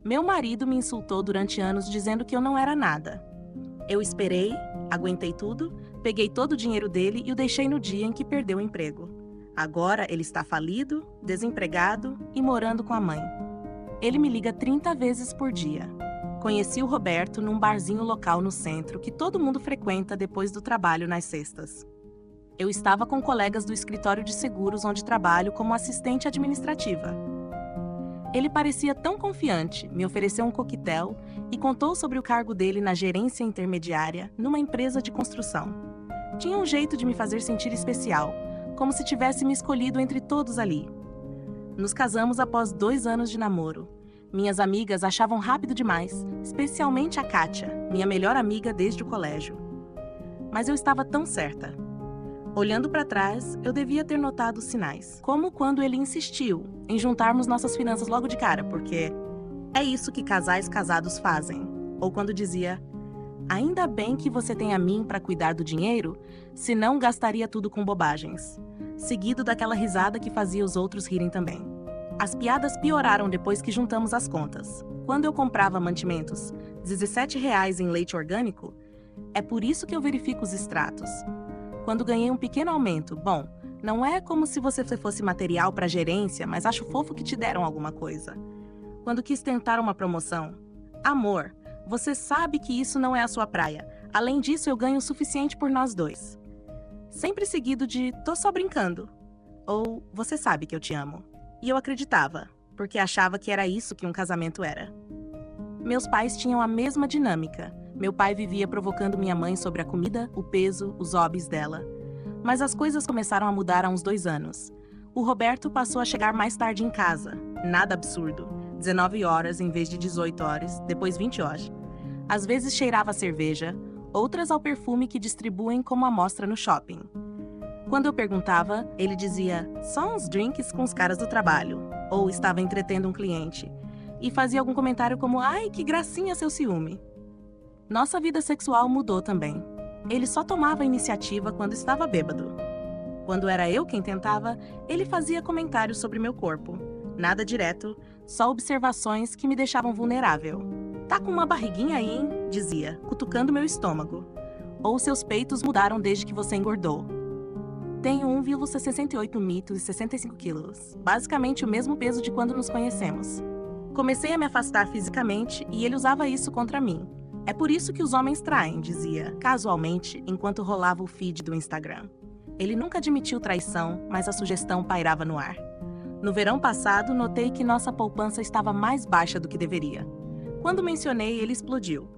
Meu marido me insultou durante anos dizendo que eu não era nada. Eu esperei, aguentei tudo, peguei todo o dinheiro dele e o deixei no dia em que perdeu o emprego. Agora ele está falido, desempregado e morando com a mãe. Ele me liga 30 vezes por dia. Conheci o Roberto num barzinho local no centro que todo mundo frequenta depois do trabalho nas sextas. Eu estava com colegas do escritório de seguros onde trabalho como assistente administrativa. Ele parecia tão confiante, me ofereceu um coquetel e contou sobre o cargo dele na gerência intermediária numa empresa de construção. Tinha um jeito de me fazer sentir especial, como se tivesse me escolhido entre todos ali. Nos casamos após 2 anos de namoro. Minhas amigas achavam rápido demais, especialmente a Kátia, minha melhor amiga desde o colégio. Mas eu estava tão certa. Olhando para trás, eu devia ter notado os sinais. Como quando ele insistiu em juntarmos nossas finanças logo de cara, porque é isso que casais casados fazem. Ou quando dizia, ainda bem que você tem a mim para cuidar do dinheiro, senão gastaria tudo com bobagens. Seguido daquela risada que fazia os outros rirem também. As piadas pioraram depois que juntamos as contas. Quando eu comprava mantimentos, R$17 em leite orgânico, é por isso que eu verifico os extratos. Quando ganhei um pequeno aumento, bom, não é como se você fosse material para gerência, mas acho fofo que te deram alguma coisa. Quando quis tentar uma promoção, amor, você sabe que isso não é a sua praia. Além disso, eu ganho o suficiente por nós dois. Sempre seguido de, tô só brincando. Ou, você sabe que eu te amo. E eu acreditava, porque achava que era isso que um casamento era. Meus pais tinham a mesma dinâmica. Meu pai vivia provocando minha mãe sobre a comida, o peso, os hobbies dela. Mas as coisas começaram a mudar há uns 2 anos. O Roberto passou a chegar mais tarde em casa. Nada absurdo. 19 horas em vez de 18 horas, depois 20 horas. Às vezes cheirava a cerveja, outras ao perfume que distribuem como amostra no shopping. Quando eu perguntava, ele dizia, só uns drinks com os caras do trabalho. Ou estava entretendo um cliente. E fazia algum comentário como, ai, que gracinha seu ciúme. Nossa vida sexual mudou também. Ele só tomava a iniciativa quando estava bêbado. Quando era eu quem tentava, ele fazia comentários sobre meu corpo. Nada direto, só observações que me deixavam vulnerável. Tá com uma barriguinha aí, hein? Dizia, cutucando meu estômago. Ou seus peitos mudaram desde que você engordou. Tenho 1,68 mitos e 65 quilos. Basicamente o mesmo peso de quando nos conhecemos. Comecei a me afastar fisicamente e ele usava isso contra mim. É por isso que os homens traem, dizia, casualmente, enquanto rolava o feed do Instagram. Ele nunca admitiu traição, mas a sugestão pairava no ar. No verão passado, notei que nossa poupança estava mais baixa do que deveria. Quando mencionei, ele explodiu.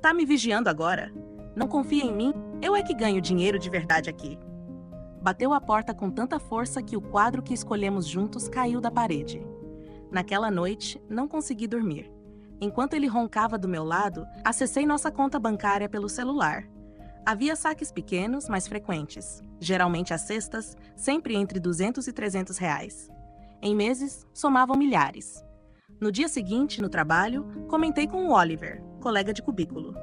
Tá me vigiando agora? Não confia em mim? Eu é que ganho dinheiro de verdade aqui. Bateu a porta com tanta força que o quadro que escolhemos juntos caiu da parede. Naquela noite, não consegui dormir. Enquanto ele roncava do meu lado, acessei nossa conta bancária pelo celular. Havia saques pequenos, mas frequentes. Geralmente às sextas, sempre entre R$200 e R$300. Em meses, somavam milhares. No dia seguinte, no trabalho, comentei com o Oliver, colega de cubículo.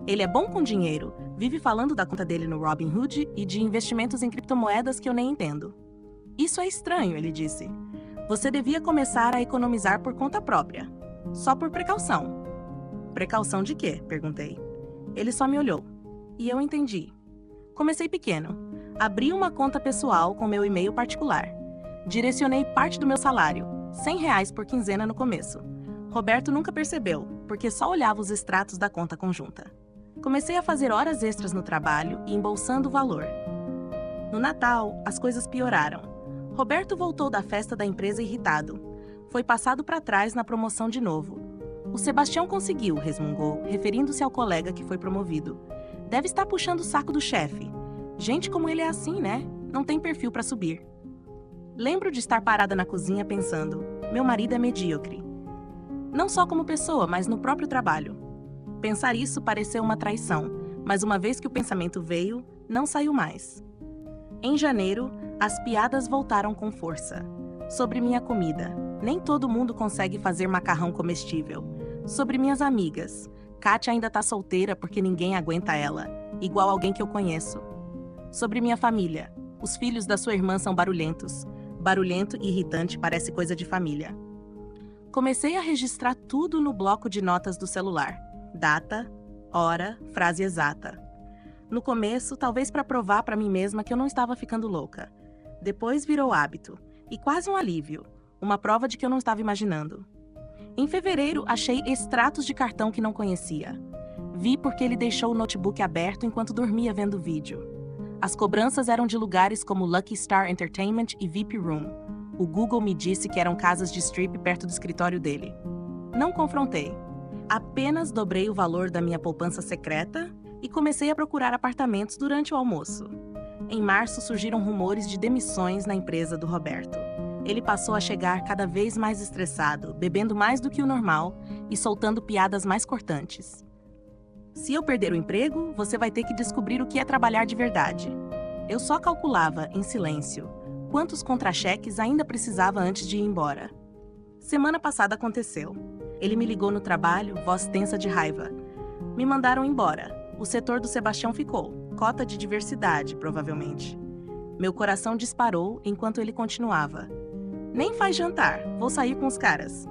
Ele é bom com dinheiro, vive falando da conta dele no Robinhood e de investimentos em criptomoedas que eu nem entendo. Isso é estranho, ele disse. Você devia começar a economizar por conta própria. Só por precaução. Precaução de quê? Perguntei. Ele só me olhou. E eu entendi. Comecei pequeno. Abri uma conta pessoal com meu e-mail particular. Direcionei parte do meu salário, R$100 por quinzena no começo. Roberto nunca percebeu, porque só olhava os extratos da conta conjunta. Comecei a fazer horas extras no trabalho e embolsando o valor. No Natal, as coisas pioraram. Roberto voltou da festa da empresa irritado. Foi passado para trás na promoção de novo. O Sebastião conseguiu, resmungou, referindo-se ao colega que foi promovido. Deve estar puxando o saco do chefe. Gente como ele é assim, né? Não tem perfil para subir. Lembro de estar parada na cozinha pensando, meu marido é medíocre. Não só como pessoa, mas no próprio trabalho. Pensar isso pareceu uma traição, mas uma vez que o pensamento veio, não saiu mais. Em janeiro, as piadas voltaram com força. Sobre minha comida. Nem todo mundo consegue fazer macarrão comestível. Sobre minhas amigas. Kátia ainda tá solteira porque ninguém aguenta ela, igual alguém que eu conheço. Sobre minha família. Os filhos da sua irmã são barulhentos. Barulhento e irritante parece coisa de família. Comecei a registrar tudo no bloco de notas do celular. Data, hora, frase exata. No começo, talvez para provar para mim mesma que eu não estava ficando louca. Depois virou hábito, e quase um alívio, uma prova de que eu não estava imaginando. Em fevereiro, achei extratos de cartão que não conhecia. Vi porque ele deixou o notebook aberto enquanto dormia vendo o vídeo. As cobranças eram de lugares como Lucky Star Entertainment e VIP Room. O Google me disse que eram casas de strip perto do escritório dele. Não confrontei. Apenas dobrei o valor da minha poupança secreta e comecei a procurar apartamentos durante o almoço. Em março surgiram rumores de demissões na empresa do Roberto. Ele passou a chegar cada vez mais estressado, bebendo mais do que o normal e soltando piadas mais cortantes. Se eu perder o emprego, você vai ter que descobrir o que é trabalhar de verdade. Eu só calculava, em silêncio, quantos contra-cheques ainda precisava antes de ir embora. Semana passada aconteceu. Ele me ligou no trabalho, voz tensa de raiva. Me mandaram embora. O setor do Sebastião ficou. Cota de diversidade, provavelmente. Meu coração disparou enquanto ele continuava. Nem faz jantar, vou sair com os caras.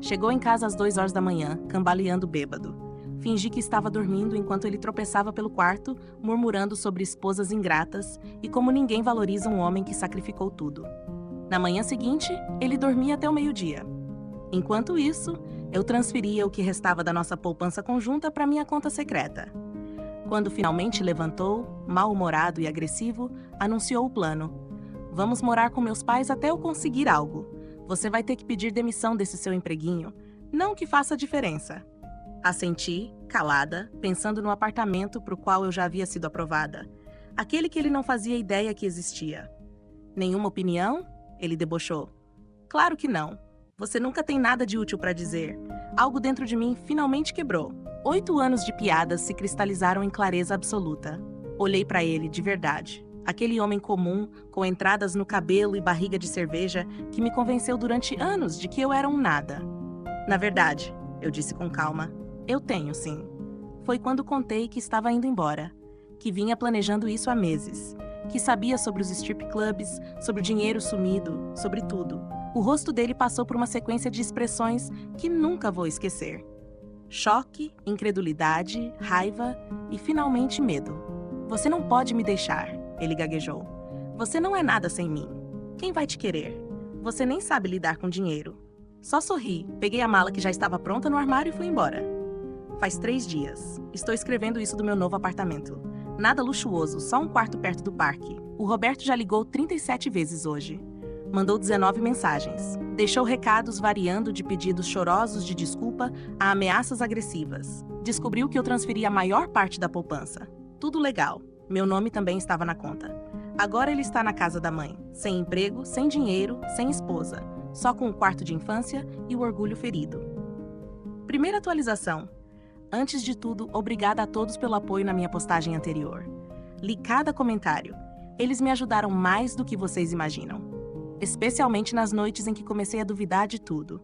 Chegou em casa às 2 horas da manhã, cambaleando bêbado. Fingi que estava dormindo enquanto ele tropeçava pelo quarto, murmurando sobre esposas ingratas e como ninguém valoriza um homem que sacrificou tudo. Na manhã seguinte, ele dormia até o meio-dia. Enquanto isso, eu transferia o que restava da nossa poupança conjunta para minha conta secreta. Quando finalmente levantou, mal-humorado e agressivo, anunciou o plano. Vamos morar com meus pais até eu conseguir algo. Você vai ter que pedir demissão desse seu empreguinho. Não que faça diferença. Assenti, calada, pensando no apartamento para o qual eu já havia sido aprovada. Aquele que ele não fazia ideia que existia. Nenhuma opinião? Ele debochou. Claro que não. Você nunca tem nada de útil para dizer. Algo dentro de mim finalmente quebrou. 8 anos de piadas se cristalizaram em clareza absoluta. Olhei para ele de verdade. Aquele homem comum, com entradas no cabelo e barriga de cerveja, que me convenceu durante anos de que eu era um nada. Na verdade, eu disse com calma, eu tenho sim. Foi quando contei que estava indo embora, que vinha planejando isso há meses, que sabia sobre os strip clubs, sobre o dinheiro sumido, sobre tudo. O rosto dele passou por uma sequência de expressões que nunca vou esquecer. Choque, incredulidade, raiva e finalmente medo. Você não pode me deixar, ele gaguejou. Você não é nada sem mim. Quem vai te querer? Você nem sabe lidar com dinheiro. Só sorri, peguei a mala que já estava pronta no armário e fui embora. Faz 3 dias. Estou escrevendo isso do meu novo apartamento. Nada luxuoso, só um quarto perto do parque. O Roberto já ligou 37 vezes hoje. Mandou 19 mensagens. Deixou recados variando de pedidos chorosos de desculpa a ameaças agressivas. Descobriu que eu transferi a maior parte da poupança. Tudo legal. Meu nome também estava na conta. Agora ele está na casa da mãe. Sem emprego, sem dinheiro, sem esposa. Só com o quarto de infância e o orgulho ferido. Primeira atualização. Antes de tudo, obrigada a todos pelo apoio na minha postagem anterior. Li cada comentário. Eles me ajudaram mais do que vocês imaginam. Especialmente nas noites em que comecei a duvidar de tudo.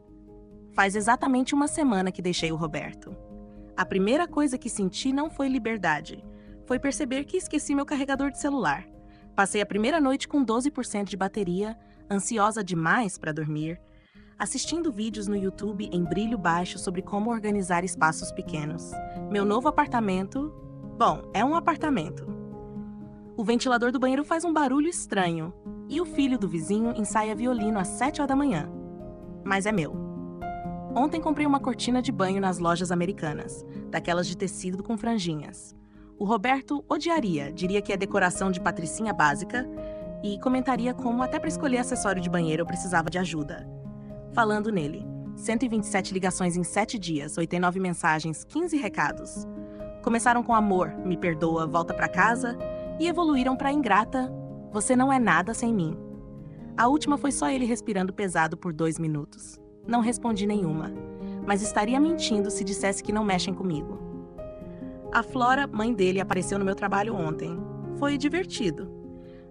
Faz exatamente 1 semana que deixei o Roberto. A primeira coisa que senti não foi liberdade. Foi perceber que esqueci meu carregador de celular. Passei a primeira noite com 12% de bateria, ansiosa demais para dormir, assistindo vídeos no YouTube em brilho baixo sobre como organizar espaços pequenos. Meu novo apartamento... Bom, é um apartamento. O ventilador do banheiro faz um barulho estranho e o filho do vizinho ensaia violino às 7 horas da manhã. Mas é meu. Ontem comprei uma cortina de banho nas lojas americanas, daquelas de tecido com franjinhas. O Roberto odiaria, diria que é decoração de patricinha básica e comentaria como até para escolher acessório de banheiro eu precisava de ajuda. Falando nele, 127 ligações em 7 dias, 89 mensagens, 15 recados. Começaram com amor, me perdoa, volta pra casa, e evoluíram pra ingrata, você não é nada sem mim. A última foi só ele respirando pesado por 2 minutos. Não respondi nenhuma, mas estaria mentindo se dissesse que não mexem comigo. A Flora, mãe dele, apareceu no meu trabalho ontem. Foi divertido.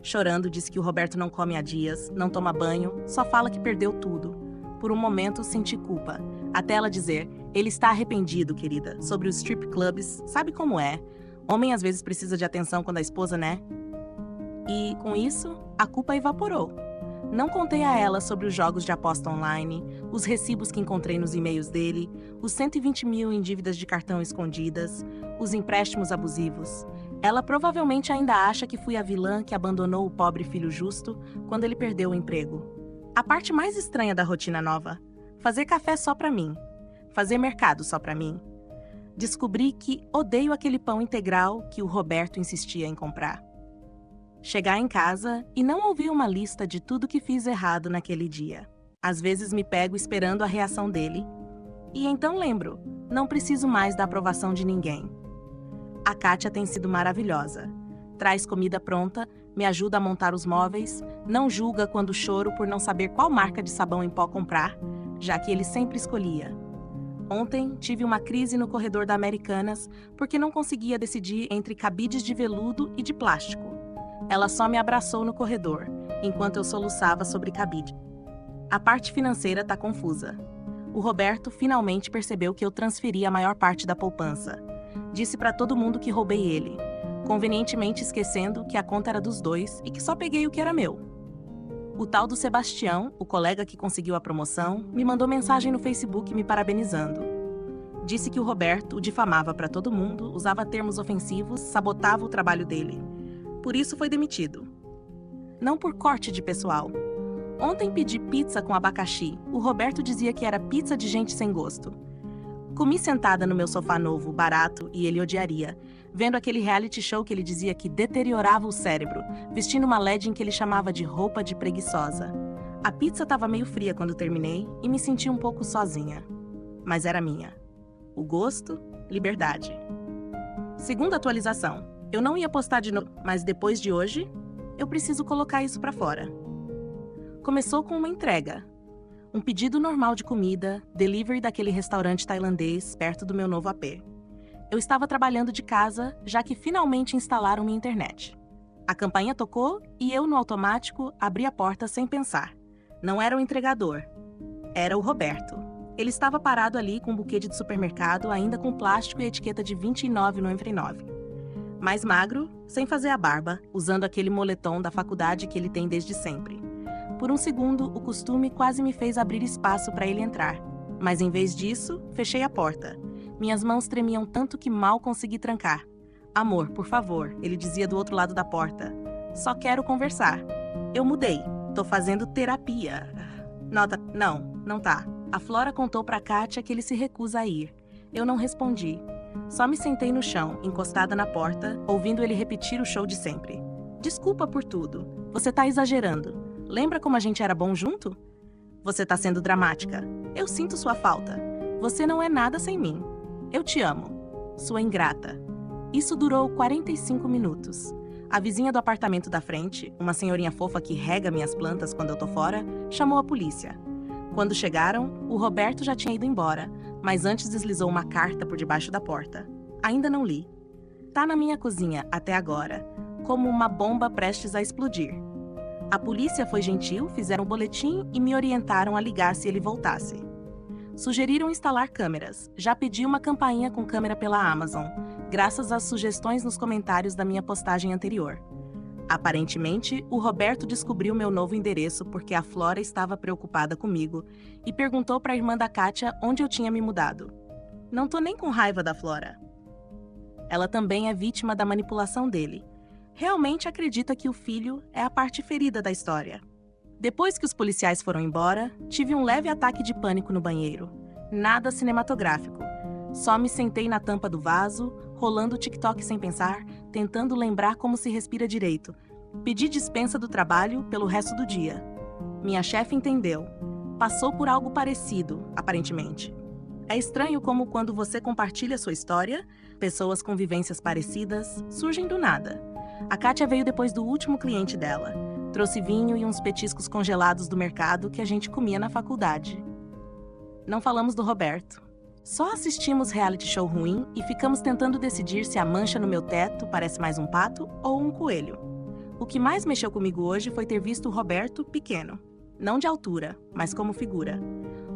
Chorando, disse que o Roberto não come há dias, não toma banho, só fala que perdeu tudo. Por um momento, senti culpa. Até ela dizer, ele está arrependido, querida, sobre os strip clubs, sabe como é? Homem às vezes precisa de atenção quando a esposa, né? E, com isso, a culpa evaporou. Não contei a ela sobre os jogos de aposta online, os recibos que encontrei nos e-mails dele, os 120 mil em dívidas de cartão escondidas, os empréstimos abusivos. Ela provavelmente ainda acha que fui a vilã que abandonou o pobre filho justo quando ele perdeu o emprego. A parte mais estranha da rotina nova: fazer café só pra mim, fazer mercado só pra mim. Descobri que odeio aquele pão integral que o Roberto insistia em comprar. Chegar em casa e não ouvir uma lista de tudo que fiz errado naquele dia. Às vezes me pego esperando a reação dele. E então lembro, não preciso mais da aprovação de ninguém. A Kátia tem sido maravilhosa. Traz comida pronta, me ajuda a montar os móveis, não julga quando choro por não saber qual marca de sabão em pó comprar, já que ele sempre escolhia. Ontem tive uma crise no corredor da Americanas porque não conseguia decidir entre cabides de veludo e de plástico. Ela só me abraçou no corredor, enquanto eu soluçava sobre cabide. A parte financeira tá confusa. O Roberto finalmente percebeu que eu transferi a maior parte da poupança. Disse pra todo mundo que roubei ele, convenientemente esquecendo que a conta era dos dois e que só peguei o que era meu. O tal do Sebastião, o colega que conseguiu a promoção, me mandou mensagem no Facebook me parabenizando. Disse que o Roberto o difamava pra todo mundo, usava termos ofensivos, sabotava o trabalho dele. Por isso foi demitido. Não por corte de pessoal. Ontem pedi pizza com abacaxi. O Roberto dizia que era pizza de gente sem gosto. Comi sentada no meu sofá novo, barato, e ele odiaria, vendo aquele reality show que ele dizia que deteriorava o cérebro, vestindo uma legging que ele chamava de roupa de preguiçosa. A pizza estava meio fria quando terminei e me senti um pouco sozinha. Mas era minha. O gosto, liberdade. Segunda atualização. Eu não ia postar de novo, mas depois de hoje, eu preciso colocar isso pra fora. Começou com uma entrega. Um pedido normal de comida, delivery daquele restaurante tailandês perto do meu novo AP. Eu estava trabalhando de casa, já que finalmente instalaram minha internet. A campainha tocou e eu, no automático, abri a porta sem pensar. Não era o entregador. Era o Roberto. Ele estava parado ali com um buquê de supermercado, ainda com plástico e etiqueta de R$ 29,99. Mais magro, sem fazer a barba, usando aquele moletom da faculdade que ele tem desde sempre. Por um segundo, o costume quase me fez abrir espaço para ele entrar. Mas em vez disso, fechei a porta. Minhas mãos tremiam tanto que mal consegui trancar. Amor, por favor, ele dizia do outro lado da porta. Só quero conversar. Eu mudei. Tô fazendo terapia. Nota, não tá. A Flora contou pra Kátia que ele se recusa a ir. Eu não respondi. Só me sentei no chão, encostada na porta, ouvindo ele repetir o show de sempre. Desculpa por tudo. Você tá exagerando. Lembra como a gente era bom junto? Você tá sendo dramática. Eu sinto sua falta. Você não é nada sem mim. Eu te amo. Sua ingrata. Isso durou 45 minutos. A vizinha do apartamento da frente, uma senhorinha fofa que rega minhas plantas quando eu tô fora, chamou a polícia. Quando chegaram, o Roberto já tinha ido embora, mas antes deslizou uma carta por debaixo da porta. Ainda não li. Tá na minha cozinha até agora, como uma bomba prestes a explodir. A polícia foi gentil, fizeram um boletim e me orientaram a ligar se ele voltasse. Sugeriram instalar câmeras. Já pedi uma campainha com câmera pela Amazon, graças às sugestões nos comentários da minha postagem anterior. Aparentemente, o Roberto descobriu meu novo endereço porque a Flora estava preocupada comigo e perguntou para a irmã da Kátia onde eu tinha me mudado. Não tô nem com raiva da Flora. Ela também é vítima da manipulação dele. Realmente acredita que o filho é a parte ferida da história. Depois que os policiais foram embora, tive um leve ataque de pânico no banheiro. Nada cinematográfico. Só me sentei na tampa do vaso, rolando o TikTok sem pensar, tentando lembrar como se respira direito. Pedi dispensa do trabalho pelo resto do dia. Minha chefe entendeu. Passou por algo parecido, aparentemente. É estranho como quando você compartilha sua história, pessoas com vivências parecidas surgem do nada. A Kátia veio depois do último cliente dela. Trouxe vinho e uns petiscos congelados do mercado que a gente comia na faculdade. Não falamos do Roberto. Só assistimos reality show ruim e ficamos tentando decidir se a mancha no meu teto parece mais um pato ou um coelho. O que mais mexeu comigo hoje foi ter visto o Roberto pequeno. Não de altura, mas como figura.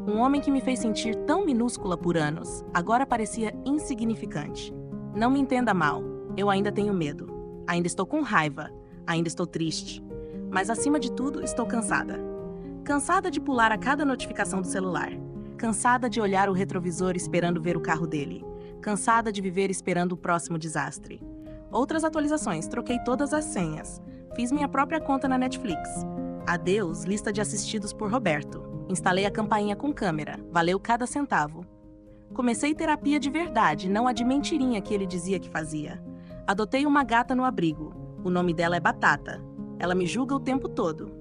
Um homem que me fez sentir tão minúscula por anos, agora parecia insignificante. Não me entenda mal, eu ainda tenho medo. Ainda estou com raiva, ainda estou triste. Mas acima de tudo, estou cansada. Cansada de pular a cada notificação do celular. Cansada de olhar o retrovisor esperando ver o carro dele. Cansada de viver esperando o próximo desastre. Outras atualizações, troquei todas as senhas. Fiz minha própria conta na Netflix. Adeus, lista de assistidos por Roberto. Instalei a campainha com câmera. Valeu cada centavo. Comecei terapia de verdade, não a de mentirinha que ele dizia que fazia. Adotei uma gata no abrigo. O nome dela é Batata. Ela me julga o tempo todo.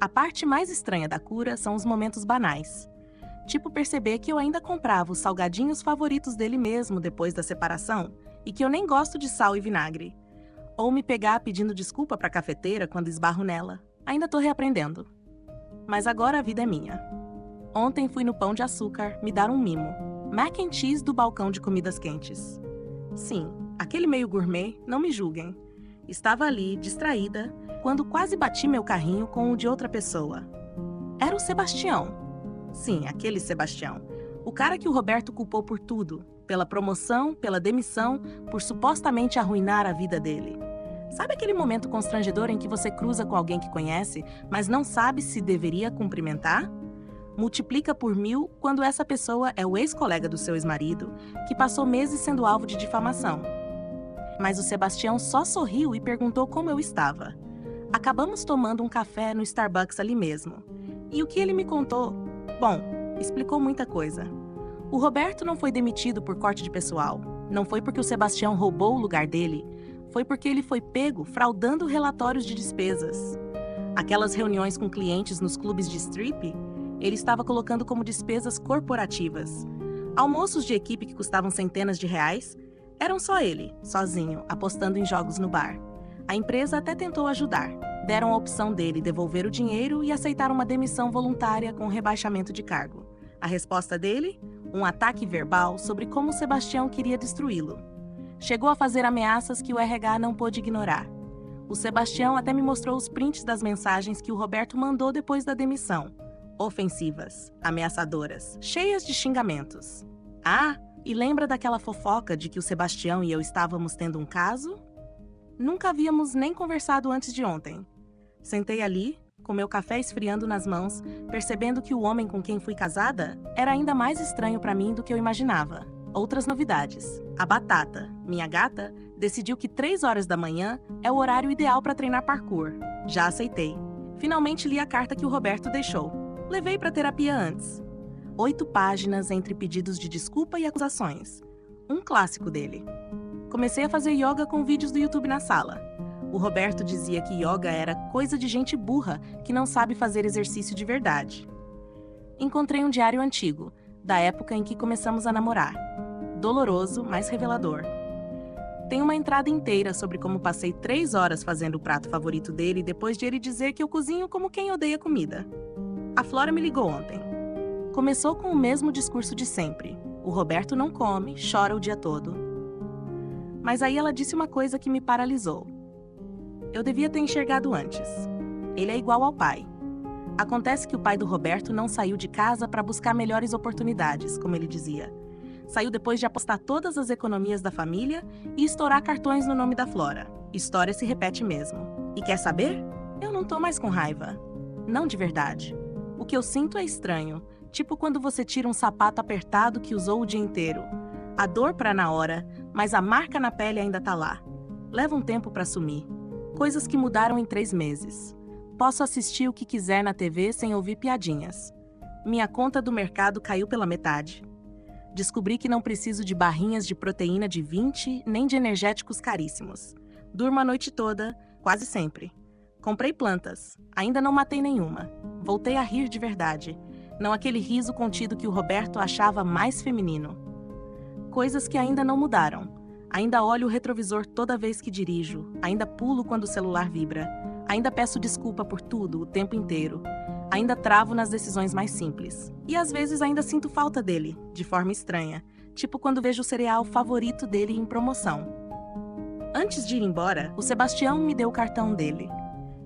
A parte mais estranha da cura são os momentos banais. Tipo perceber que eu ainda comprava os salgadinhos favoritos dele mesmo depois da separação e que eu nem gosto de sal e vinagre. Ou me pegar pedindo desculpa pra cafeteira quando esbarro nela. Ainda tô reaprendendo. Mas agora a vida é minha. Ontem fui no Pão de Açúcar me dar um mimo. Mac and cheese do balcão de comidas quentes. Sim, aquele meio gourmet, não me julguem. Estava ali, distraída, quando quase bati meu carrinho com o de outra pessoa. Era o Sebastião. Sim, aquele Sebastião. O cara que o Roberto culpou por tudo. Pela promoção, pela demissão, por supostamente arruinar a vida dele. Sabe aquele momento constrangedor em que você cruza com alguém que conhece, mas não sabe se deveria cumprimentar? Multiplica por 1000 quando essa pessoa é o ex-colega do seu ex-marido, que passou meses sendo alvo de difamação. Mas o Sebastião só sorriu e perguntou como eu estava. Acabamos tomando um café no Starbucks ali mesmo. E o que ele me contou? Bom, explicou muita coisa. O Roberto não foi demitido por corte de pessoal. Não foi porque o Sebastião roubou o lugar dele. Foi porque ele foi pego fraudando relatórios de despesas. Aquelas reuniões com clientes nos clubes de strip, ele estava colocando como despesas corporativas. Almoços de equipe que custavam centenas de reais, eram só ele, sozinho, apostando em jogos no bar. A empresa até tentou ajudar. Deram a opção dele devolver o dinheiro e aceitar uma demissão voluntária com rebaixamento de cargo. A resposta dele? Um ataque verbal sobre como Sebastião queria destruí-lo. Chegou a fazer ameaças que o RH não pôde ignorar. O Sebastião até me mostrou os prints das mensagens que o Roberto mandou depois da demissão. Ofensivas, ameaçadoras, cheias de xingamentos. Ah, e lembra daquela fofoca de que o Sebastião e eu estávamos tendo um caso? Nunca havíamos nem conversado antes de ontem. Sentei ali, com meu café esfriando nas mãos, percebendo que o homem com quem fui casada era ainda mais estranho para mim do que eu imaginava. Outras novidades. A Batata, minha gata, decidiu que 3 horas da manhã é o horário ideal para treinar parkour. Já aceitei. Finalmente li a carta que o Roberto deixou. Levei para terapia antes. 8 páginas entre pedidos de desculpa e acusações. Um clássico dele. Comecei a fazer yoga com vídeos do YouTube na sala. O Roberto dizia que yoga era coisa de gente burra que não sabe fazer exercício de verdade. Encontrei um diário antigo, da época em que começamos a namorar. Doloroso, mas revelador. Tem uma entrada inteira sobre como passei 3 horas fazendo o prato favorito dele depois de ele dizer que eu cozinho como quem odeia comida. A Flora me ligou ontem. Começou com o mesmo discurso de sempre. O Roberto não come, chora o dia todo. Mas aí ela disse uma coisa que me paralisou. Eu devia ter enxergado antes. Ele é igual ao pai. Acontece que o pai do Roberto não saiu de casa para buscar melhores oportunidades, como ele dizia. Saiu depois de apostar todas as economias da família e estourar cartões no nome da Flora. História se repete mesmo. E quer saber? Eu não tô mais com raiva. Não de verdade. O que eu sinto é estranho, tipo quando você tira um sapato apertado que usou o dia inteiro. A dor pra na hora, mas a marca na pele ainda tá lá. Leva um tempo pra sumir. Coisas que mudaram em 3 meses. Posso assistir o que quiser na TV sem ouvir piadinhas. Minha conta do mercado caiu pela metade. Descobri que não preciso de barrinhas de proteína de 20, nem de energéticos caríssimos. Durmo a noite toda, quase sempre. Comprei plantas. Ainda não matei nenhuma. Voltei a rir de verdade. Não aquele riso contido que o Roberto achava mais feminino. Coisas que ainda não mudaram. Ainda olho o retrovisor toda vez que dirijo. Ainda pulo quando o celular vibra. Ainda peço desculpa por tudo, o tempo inteiro. Ainda travo nas decisões mais simples. E às vezes ainda sinto falta dele, de forma estranha. Tipo quando vejo o cereal favorito dele em promoção. Antes de ir embora, o Sebastião me deu o cartão dele.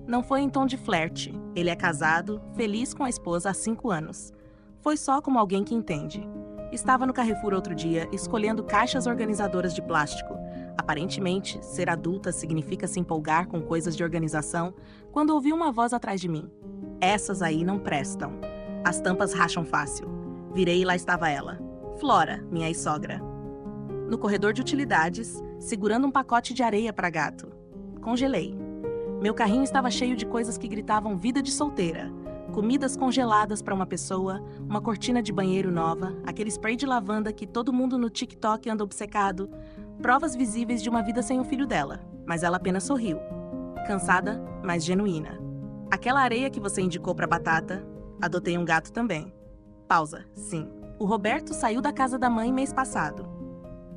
Não foi em tom de flerte. Ele é casado, feliz com a esposa há 5 anos. Foi só como alguém que entende. Estava no Carrefour outro dia, escolhendo caixas organizadoras de plástico. Aparentemente, ser adulta significa se empolgar com coisas de organização quando ouvi uma voz atrás de mim. Essas aí não prestam. As tampas racham fácil. Virei e lá estava ela. Flora, minha ex-sogra. No corredor de utilidades, segurando um pacote de areia para gato. Congelei. Meu carrinho estava cheio de coisas que gritavam vida de solteira. Comidas congeladas para uma pessoa, uma cortina de banheiro nova, aquele spray de lavanda que todo mundo no TikTok anda obcecado, provas visíveis de uma vida sem o filho dela, mas ela apenas sorriu. Cansada, mas genuína. Aquela areia que você indicou para batata, adotei um gato também. Pausa, sim. O Roberto saiu da casa da mãe mês passado.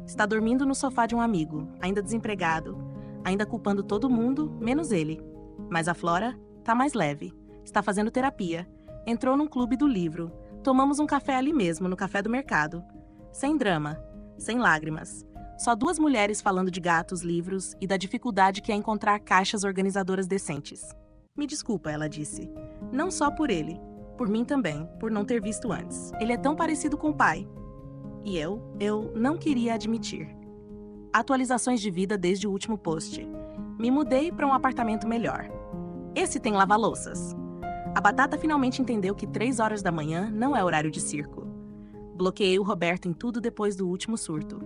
Está dormindo no sofá de um amigo, ainda desempregado, ainda culpando todo mundo, menos ele. Mas a Flora tá mais leve. Está fazendo terapia. Entrou num clube do livro. Tomamos um café ali mesmo, no café do mercado. Sem drama, sem lágrimas. Só duas mulheres falando de gatos, livros e da dificuldade que é encontrar caixas organizadoras decentes. Me desculpa, ela disse. Não só por ele, por mim também, por não ter visto antes. Ele é tão parecido com o pai. E eu não queria admitir. Atualizações de vida desde o último post. Me mudei para um apartamento melhor. Esse tem lava-louças. A Batata finalmente entendeu que 3 horas da manhã não é horário de circo. Bloqueei o Roberto em tudo depois do último surto.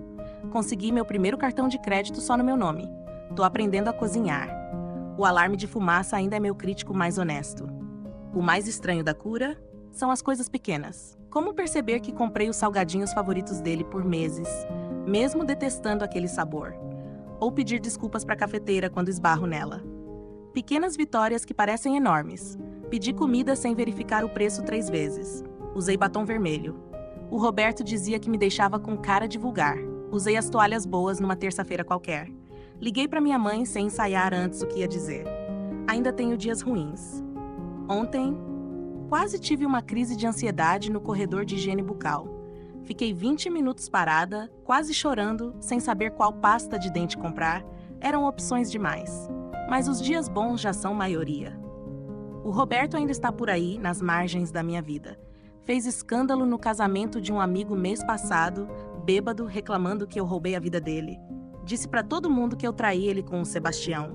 Consegui meu primeiro cartão de crédito só no meu nome. Tô aprendendo a cozinhar. O alarme de fumaça ainda é meu crítico mais honesto. O mais estranho da cura são as coisas pequenas. Como perceber que comprei os salgadinhos favoritos dele por meses, mesmo detestando aquele sabor? Ou pedir desculpas para a cafeteira quando esbarro nela. Pequenas vitórias que parecem enormes. Pedi comida sem verificar o preço 3 vezes. Usei batom vermelho. O Roberto dizia que me deixava com cara de vulgar. Usei as toalhas boas numa terça-feira qualquer. Liguei para minha mãe sem ensaiar antes o que ia dizer. Ainda tenho dias ruins. Ontem, quase tive uma crise de ansiedade no corredor de higiene bucal. Fiquei 20 minutos parada, quase chorando, sem saber qual pasta de dente comprar. Eram opções demais. Mas os dias bons já são maioria. O Roberto ainda está por aí, nas margens da minha vida. Fez escândalo no casamento de um amigo mês passado, bêbado, reclamando que eu roubei a vida dele. Disse para todo mundo que eu traí ele com o Sebastião,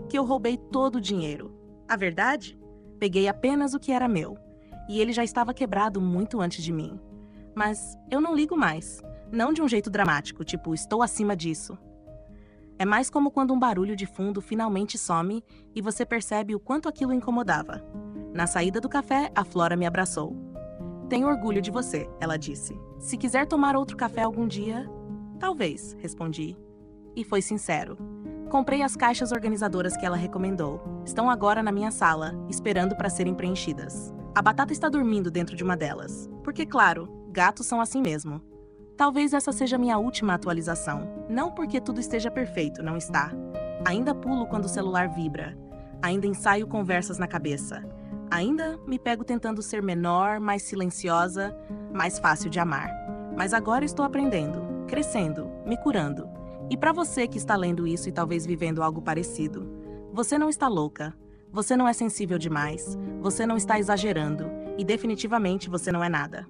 que eu roubei todo o dinheiro. A verdade? Peguei apenas o que era meu. E ele já estava quebrado muito antes de mim. Mas eu não ligo mais. Não de um jeito dramático, tipo, estou acima disso. É mais como quando um barulho de fundo finalmente some e você percebe o quanto aquilo incomodava. Na saída do café, a Flora me abraçou. Tenho orgulho de você, ela disse. Se quiser tomar outro café algum dia, talvez, respondi. E foi sincero. Comprei as caixas organizadoras que ela recomendou. Estão agora na minha sala, esperando para serem preenchidas. A Batata está dormindo dentro de uma delas. Porque, claro, gatos são assim mesmo. Talvez essa seja minha última atualização. Não porque tudo esteja perfeito, não está. Ainda pulo quando o celular vibra. Ainda ensaio conversas na cabeça. Ainda me pego tentando ser menor, mais silenciosa, mais fácil de amar. Mas agora estou aprendendo, crescendo, me curando. E para você que está lendo isso e talvez vivendo algo parecido, você não está louca. Você não é sensível demais. Você não está exagerando. E definitivamente você não é nada.